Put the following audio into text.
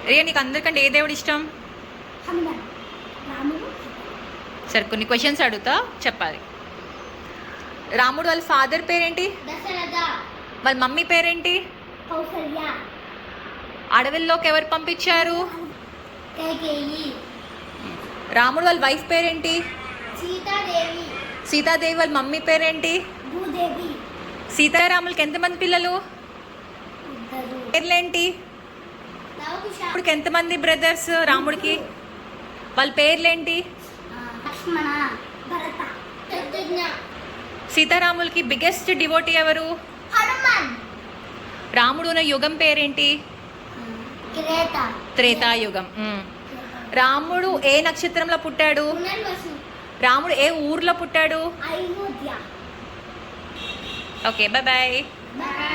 రియా నీకు అందరికంటే ఏ దేవుడు ఇష్టం? హనుమాన్, రాముడు. సరే కొన్ని క్వశ్చన్స్ అడుగుతా చెప్పాలి. రాముడు వాళ్ళ ఫాదర్ పేరేంటి? దశరథ. వాళ్ళ మమ్మీ పేరేంటి? కౌసల్య. అడవుల్లోకి ఎవరు పంపించారు? కైకేయి. రాముడు వాళ్ళ వైఫ్ పేరేంటి? సీతాదేవి. సీతాదేవి వాళ్ళ మమ్మీ పేరేంటి? భూదేవి. సీతారాములకి ఎంతమంది పిల్లలు? ఇద్దరు. పేర్లేంటి? లవకుశ. రాముడికి ఎంతమంది బ్రదర్స్? రాముడికి వాళ్ళ పేర్లేంటి? లక్ష్మణ, భరత, శత్రుఘ్న. సీతారాములకి బిగ్గెస్ట్ డివోటీ ఎవరు? హనుమాన్. రాముడు ఉన్న యుగం పేరేంటి? త్రేత. త్రేతాయుగం. రాముడు ఏ నక్షత్రంలో పుట్టాడు? పునర్వసు. రాముడు ఏ ఊర్లో పుట్టాడు? Ayodhya. Okay bye bye. Bye.